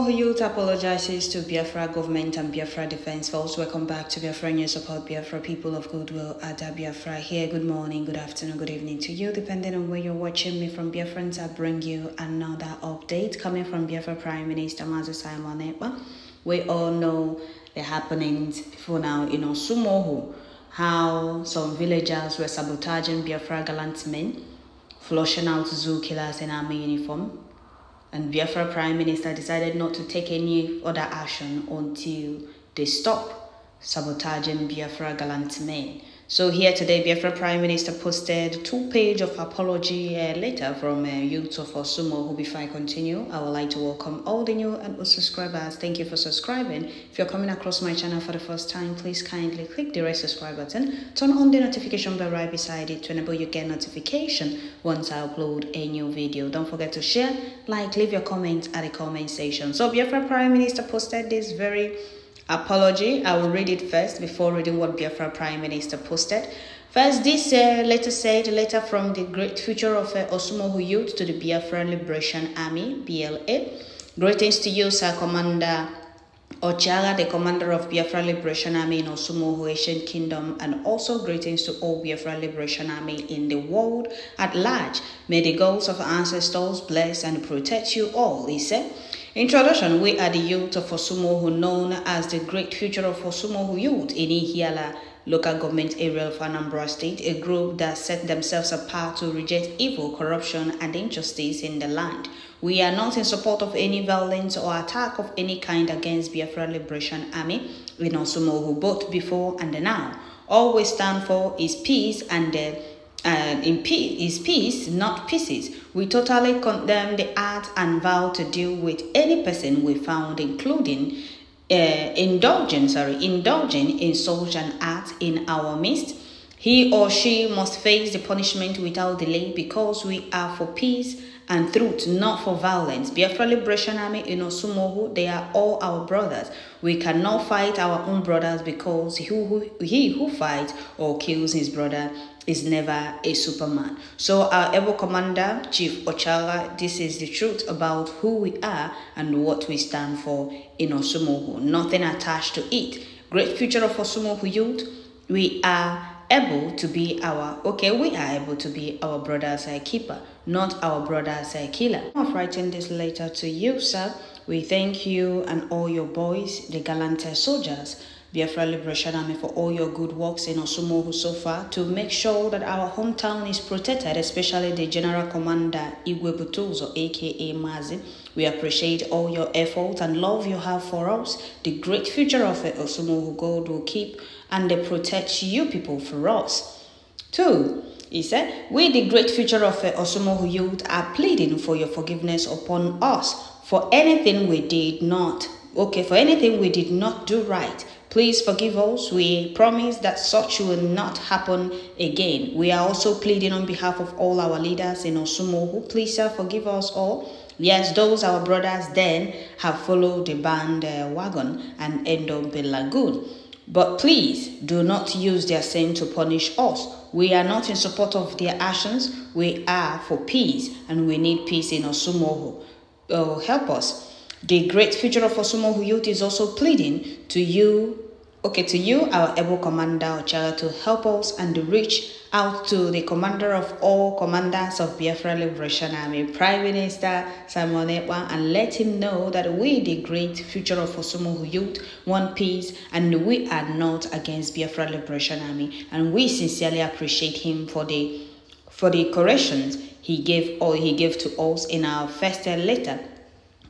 Orsumoghu youth apologizes to Biafra government and Biafra defense force. Welcome back to Biafra News. Support Biafra, people of goodwill at Biafra here. Good morning, good afternoon, good evening to you, depending on where you're watching me from. Biafrans, I bring you another update coming from Biafra Prime Minister Simon Ekpa. We all know the happenings for now in Orsumoghu, how some villagers were sabotaging Biafra gallant men, flushing out zoo killers in army uniform. And Biafra Prime Minister decided not to take any other action until they stop sabotaging Biafra gallant men. So here today, Biafra Prime Minister posted 2-page of apology letter from youth of Orsumoghu. Before I continue, I would like to welcome all the new and old subscribers. Thank you for subscribing. If you're coming across my channel for the first time, please kindly click the red subscribe button. Turn on the notification bell right beside it to enable you get notification once I upload a new video. Don't forget to share, like, leave your comments at the comment section. So Biafra Prime Minister posted this very apology. I will read it first before reading what Biafra Prime Minister posted. First, this letter said, letter from the great future of Orsumoghu youth to the Biafra Liberation Army, BLA. Greetings to you, Sir Commander Ochaga, the commander of Biafra Liberation Army in Orsumoghu, Ancient Kingdom, and also greetings to all Biafra Liberation Army in the world at large. May the gods of our ancestors bless and protect you all, he said. Introduction: we are the youth of Orsumoghu, known as the great future of Orsumoghu youth in Ihiala local government area of Anambra State, a group that set themselves apart to reject evil, corruption, and injustice in the land. We are not in support of any violence or attack of any kind against Biafra Liberation Army in Orsumoghu, both before and now. All we stand for is peace is peace, not pieces. We totally condemn the act and vow to deal with any person we found, including indulging in such an act in our midst. He or she must face the punishment without delay, because we are for peace and truth, not for violence. Biafra Liberation Army in Orsumoghu, they are all our brothers. We cannot fight our own brothers, because he who fights or kills his brother is never a Superman. So our able commander, Chief Ochaga, this is the truth about who we are and what we stand for in Orsumoghu. Nothing attached to it. Great future of Orsumoghu youth. We are able to be our brother's keeper, not our brother's killer. I'm writing this letter to you, sir. We thank you and all your boys, the gallant soldiers, Biafra Liberation Army, for all your good works in Orsumoghu so far to make sure that our hometown is protected, especially the General Commander Igwe Butuzo, aka Mazi. We appreciate all your efforts and love you have for us. The great future of Orsumoghu, God will keep and protect you people for us. 2. He said, we, the great future of Orsumoghu youth, are pleading for your forgiveness upon us for anything we did not do right. Please forgive us. We promise that such will not happen again. We are also pleading on behalf of all our leaders in Orsumoghu. Please, sir, forgive us all. Yes, those our brothers then have followed the bandwagon and end up in lagoon. But please do not use their sin to punish us. We are not in support of their actions. We are for peace, and we need peace in Orsumoghu. Oh, help us. The great future of Orsumoghu youth is also pleading to you, our able commander Ochaga, to help us and reach out to the commander of all commanders of Biafra Liberation Army, Prime Minister Simon Ekpa, and let him know that we, the great future of Orsumoghu youth, want peace, and we are not against Biafra Liberation Army, and we sincerely appreciate him for the corrections he gave to us in our first letter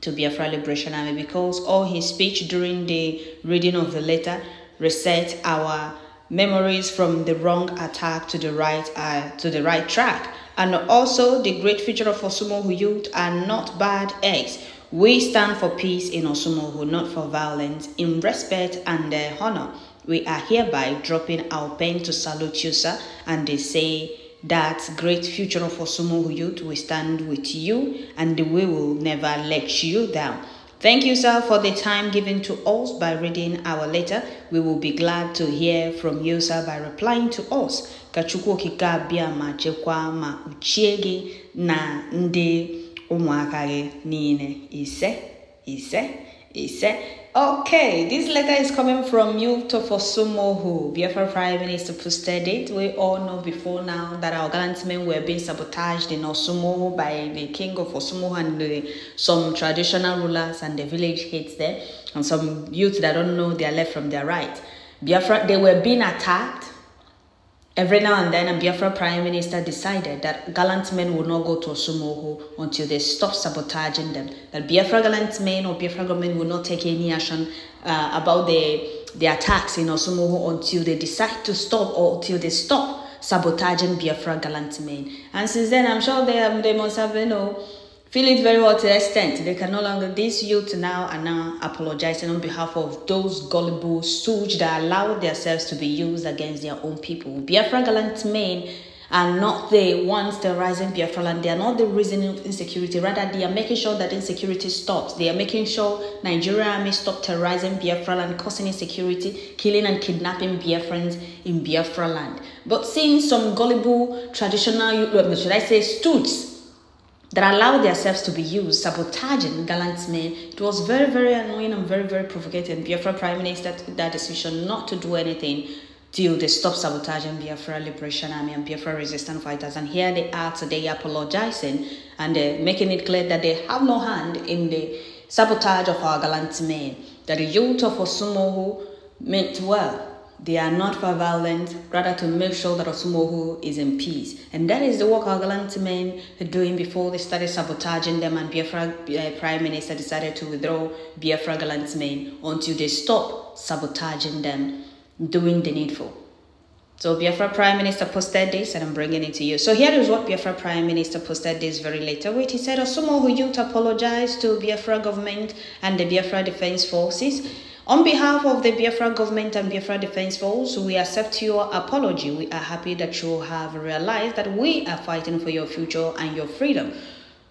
to Biafra Liberation Army, because all his speech during the reading of the letter reset our memories from the wrong attack to the right track. And also, the great future of Orsumoghu youth are not bad eggs. We stand for peace in Orsumoghu, not for violence. In respect and honor, we are hereby dropping our pen to salute you, sir, and they say that great future of Orsumoghu youth, we stand with you and we will never let you down. Thank you, sir, for the time given to us by reading our letter. We will be glad to hear from you, sir, by replying to us. Kachukwu okike bia ma chekwa ma uchie gị na ndị ụmụaka gị niile ise. Okay, this letter is coming from you to Orsumoghu, Biafra Prime Minister, posted it. We all know before now that our gallant men were being sabotaged in Orsumoghu by the king of Orsumoghu and some traditional rulers, and the village hates them, and some youth that don't know their left from their right. Biafra, they were being attacked. Every now and then, a Biafra Prime Minister decided that gallant men would not go to Orsumoghu until they stop sabotaging them. That Biafra gallant men or Biafra government will not take any action about the attacks in Orsumoghu until they decide to stop, or until they stop sabotaging Biafra gallant men. And since then, I'm sure they must have, feel it very well to the extent they can no longer. These youth now are now apologizing on behalf of those gullible stooges that allowed themselves to be used against their own people. Biafra gallant men are not the ones terrorizing Biafra land. They are not the reason of insecurity. Rather, they are making sure that insecurity stops. They are making sure Nigerian army stop terrorizing Biafra land, causing insecurity, killing and kidnapping Biafrans in Biafra land. But seeing some gullible traditional, should I say, stooges that allowed themselves to be used, sabotaging gallant men, it was very, very annoying and very, very provocating. Biafra Prime Minister took that decision not to do anything till they stop sabotaging Biafra Liberation Army and Biafra resistance fighters. And here they are today apologizing and making it clear that they have no hand in the sabotage of our gallant men. That the youth of Orsumoghu meant well. They are not for violence, rather to make sure that Orsumoghu is in peace. And that is the work our gallant men are doing before they started sabotaging them, and Biafra Prime Minister decided to withdraw Biafra gallant men until they stop sabotaging them, doing the needful. So Biafra Prime Minister posted this, and I'm bringing it to you. So here is what Biafra Prime Minister posted this very later. Wait, he said, Orsumoghu youth apologized to Biafra government and the Biafra Defense Forces. On behalf of the Biafra government and Biafra Defense Force, we accept your apology. We are happy that you have realized that we are fighting for your future and your freedom.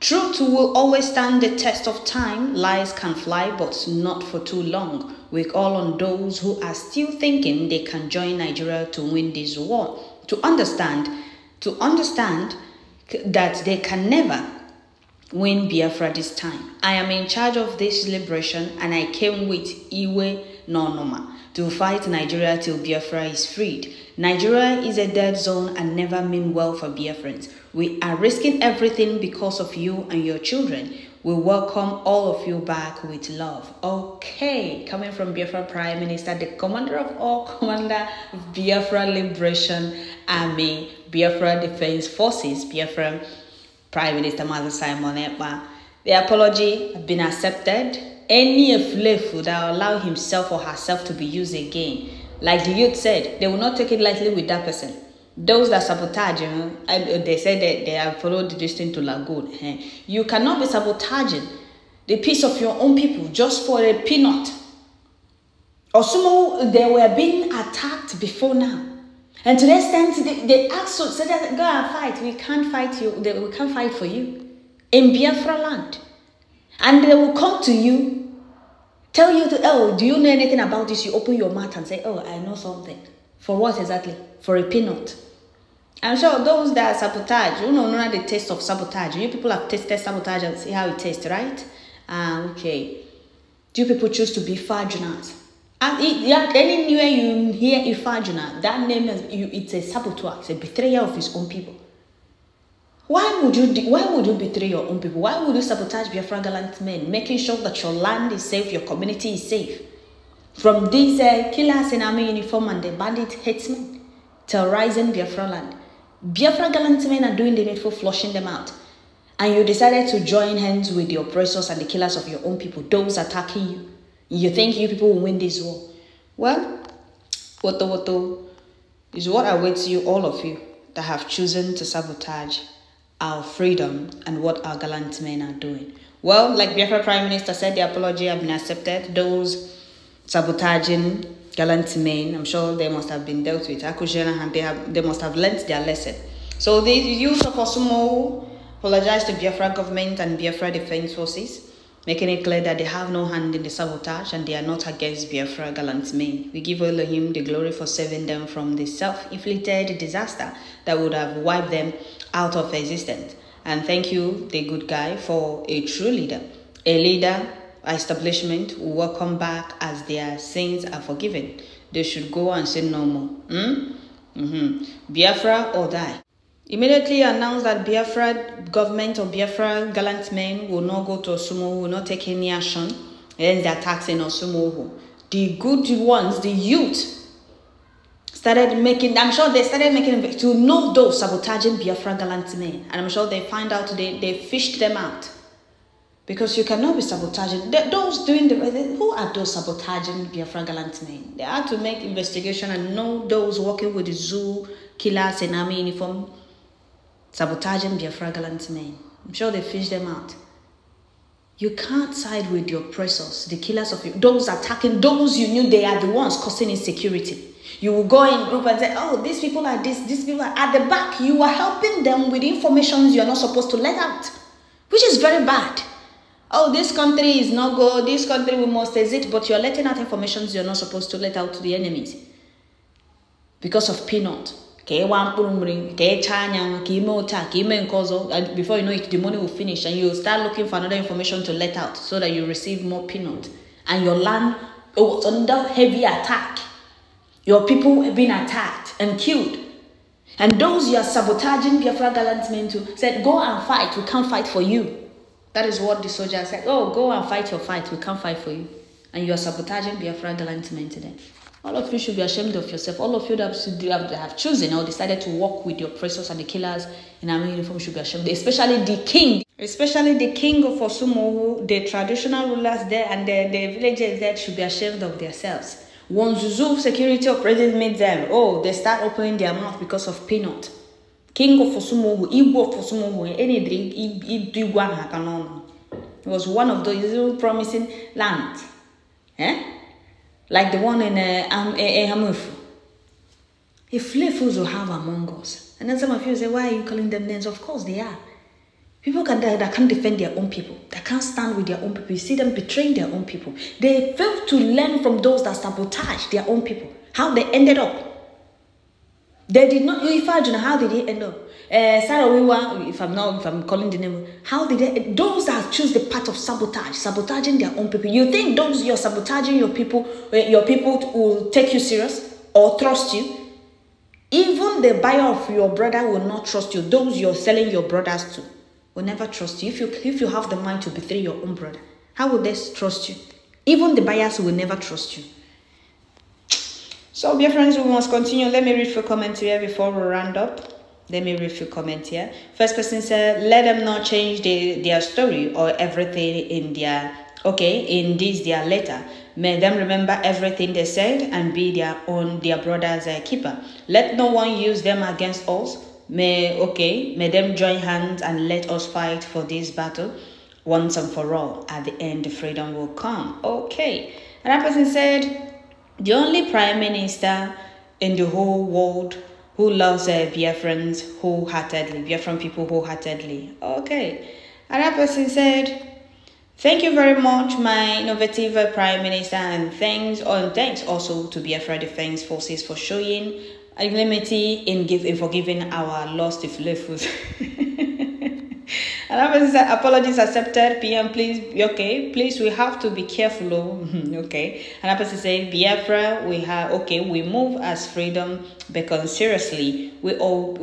Truth will always stand the test of time. Lies can fly, but not for too long. We call on those who are still thinking they can join Nigeria to win this war to understand that they can never win Biafra this time. I am in charge of this liberation, and I came with Iwe Nonoma to fight Nigeria till Biafra is freed. Nigeria is a dead zone and never mean well for Biafrans. We are risking everything because of you and your children. We welcome all of you back with love. Okay, coming from Biafra Prime Minister, the commander of all, commander of Biafra Liberation Army, Biafra Defense Forces, Biafra Prime Minister Mother Simon Ekpa. The apology has been accepted. Any flafu that will allow himself or herself to be used again, like the youth said, they will not take it lightly with that person. Those that sabotage, they said that they have followed this thing to Lagoon. You cannot be sabotaging the peace of your own people just for a peanut. Orsumoghu, they were being attacked before now. And to the extent they asked us, said, go and fight. We can't fight you. We can't fight for you in Biafra land. And they will come to you, tell you, do you know anything about this? You open your mouth and say, I know something. For what exactly? For a peanut. I'm sure those that sabotage, you know the taste of sabotage. You people have tasted sabotage and see how it tastes, right? Okay. You people choose to be Fajunas. And anywhere you hear Ifajuna, that name it's a saboteur, it's a betrayer of his own people. Why would you betray your own people? Why would you sabotage Biafra gallant men, making sure that your land is safe, your community is safe from these killers in army uniform and the bandit headsmen terrorizing Biafra land? Biafra gallant men are doing the needful, flushing them out. And you decided to join hands with the oppressors and the killers of your own people, those attacking you. You think you people will win this war? Well, Woto is what awaits you, all of you, that have chosen to sabotage our freedom and what our gallant men are doing. Well, like Biafra Prime Minister said, the apology have been accepted. Those sabotaging gallant men, I'm sure they must have been dealt with. They must have learnt their lesson. So the youth of Orsumoghu apologize to Biafra government and Biafra Defense Forces, making it clear that they have no hand in the sabotage and they are not against Biafra gallant men. We give Elohim the glory for saving them from the self-inflicted disaster that would have wiped them out of existence. And thank you, the good guy, for a true leader. A leader establishment will welcome back as their sins are forgiven. They should go and say no more. Biafra or die. Immediately announced that Biafra government or Biafra gallant men will not go to Orsumoghu, will not take any action against the attacks in Orsumoghu. The good ones, the youth, started making, I'm sure they started making, to know those sabotaging Biafra gallant men. And I'm sure they find out, they fished them out. Because you cannot be sabotaging. Those doing who are those sabotaging Biafra gallant men? They had to make investigation and know those working with the zoo killers in army uniform, sabotaging Biafra gallant men. I'm sure they fished them out. You can't side with the oppressors, the killers of you, those attacking, those you knew they are the ones causing insecurity. You will go in group and say, oh, these people are this, these people are at the back. You are helping them with information you are not supposed to let out, which is very bad. Oh, this country is not good, this country we must exit, but you're letting out information you're not supposed to let out to the enemies. Because of peanut. And before you know it, the money will finish and you'll start looking for another information to let out so that you receive more peanut. And your land was under heavy attack. Your people have been attacked and killed. And those you are sabotaging Biafra gallant men to said, go and fight, we can't fight for you. That is what the soldier said. Oh, go and fight your fight. We can't fight for you. And you are sabotaging Biafra gallant men today. All of you should be ashamed of yourself. All of you that have chosen or decided to work with the oppressors and the killers in army uniform should be ashamed. Especially the king. Especially the king of Orsumoghu, the traditional rulers there and the villagers there should be ashamed of themselves. Once Zuzu security operatives made them, oh, they start opening their mouth because of peanut. King of Orsumoghu, Igbo of Orsumoghu, any drink, he was one of those promising lands. Like the one in Hamufu. If flavors will have among us. And then some of you say, why are you calling them names? Of course they are. People that can't defend their own people, that can't stand with their own people. You see them betraying their own people. They fail to learn from those that sabotage their own people. How they ended up. They did not, how did they end up? If I'm calling the name, how did they, those that choose the path of sabotage, sabotaging their own people. You think those you're sabotaging your people will take you serious or trust you? Even the buyer of your brother will not trust you. Those you're selling your brothers to will never trust you. If you have the mind to betray your own brother, how will they trust you? Even the buyers will never trust you. So, dear friends, we must continue. Let me read for comment here before we round up. Let me read for comment here. First person said, let them not change their story or everything in their, in this their letter. May them remember everything they said and be their brother's keeper. Let no one use them against us. May them join hands and let us fight for this battle once and for all. At the end, the freedom will come. Okay. Another person said, the only prime minister in the whole world who loves Biafrans wholeheartedly, Biafran people wholeheartedly. Okay. Another person said, thank you very much, my innovative prime minister, and thanks also to Biafra Defense Forces for showing equanimity in forgiving our lost levels. Another person said, apologies accepted. PM, please, please, we have to be careful. Okay. Another person said, Biafra, we move as freedom, because seriously, we all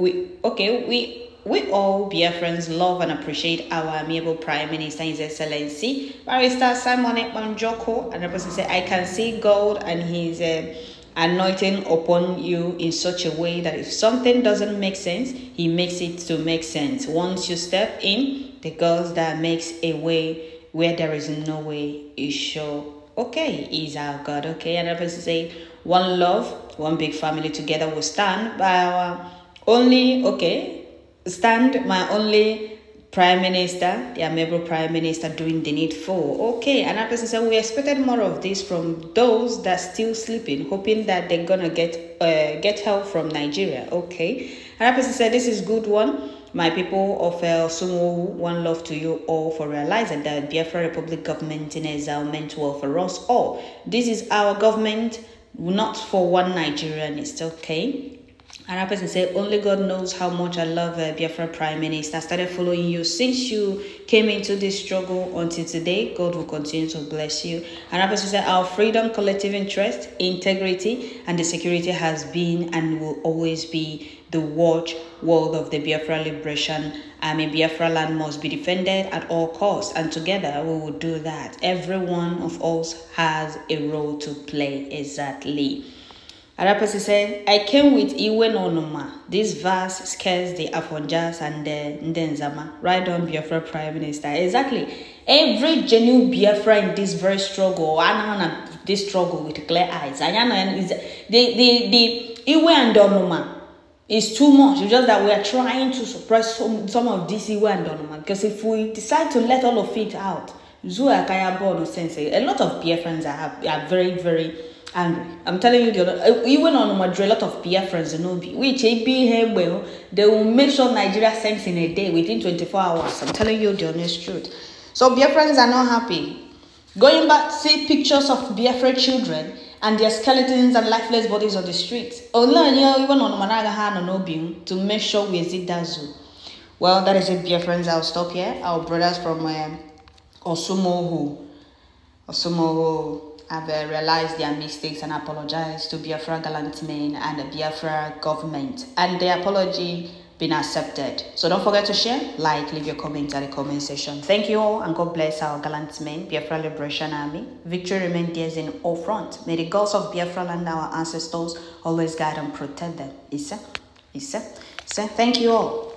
Biafrans love and appreciate our amiable Prime Minister, His Excellency, Barrister Simon Ekpanjoko. Another person said, I can see God and His anointing upon you in such a way that if something doesn't make sense, He makes it to make sense. Once you step in, the God that makes a way where there is no way is sure. Okay, He's our God. Okay, another person say, one love, one big family, together will stand by our only, my only Prime Minister, the amiable Prime Minister doing the needful. Okay, another person said, we expected more of this from those that still sleeping, hoping that they're gonna get help from Nigeria. Okay, another person said, this is good one. My people of Orsumoghu, one love to you all for realizing that Biafra Republic government in exile meant well for us all. This is our government, not for one Nigerian. It's okay. Another person said, only God knows how much I love Biafra Prime Minister. I started following you since you came into this struggle until today. God will continue to bless you. Another person said, our freedom, collective interest, integrity, and the security has been and will always be the watch word of the Biafra Liberation Army. Biafra land must be defended at all costs, and together we will do that. Every one of us has a role to play. Exactly. Another person said, I came with Iwe Nonoma. This verse scares the Apologise and the Ndenzama. Right on, Biafra Prime Minister. Exactly. Every genuine Biafra in this very struggle, this struggle with clear eyes. The Iwe and Onoma is too much. It's just that we are trying to suppress some of this Iwe and Onoma. Because if we decide to let all of it out, a lot of Biafrans are very, very angry. I'm telling you, even on Madrid, a lot of Biafrans which they will make sure Nigeria sinks in a day within 24 hours. I'm telling you the honest truth. So Biafrans are not happy. Going back, see pictures of Biafra children and their skeletons and lifeless bodies on the streets. Even on to make sure we exit that zoo. Well, that is it, Biafrans. I'll stop here. Our brothers from Orsumoghu have realized their mistakes and apologized to Biafra gallant men and the Biafra government, and their apology been accepted. So don't forget to share, like, leave your comments at the comment section. Thank you all, and God bless our gallant men, Biafra Liberation Army. Victory remains theirs in all front. May the gods of Biafra land, our ancestors, always guide and protect them. Thank you all.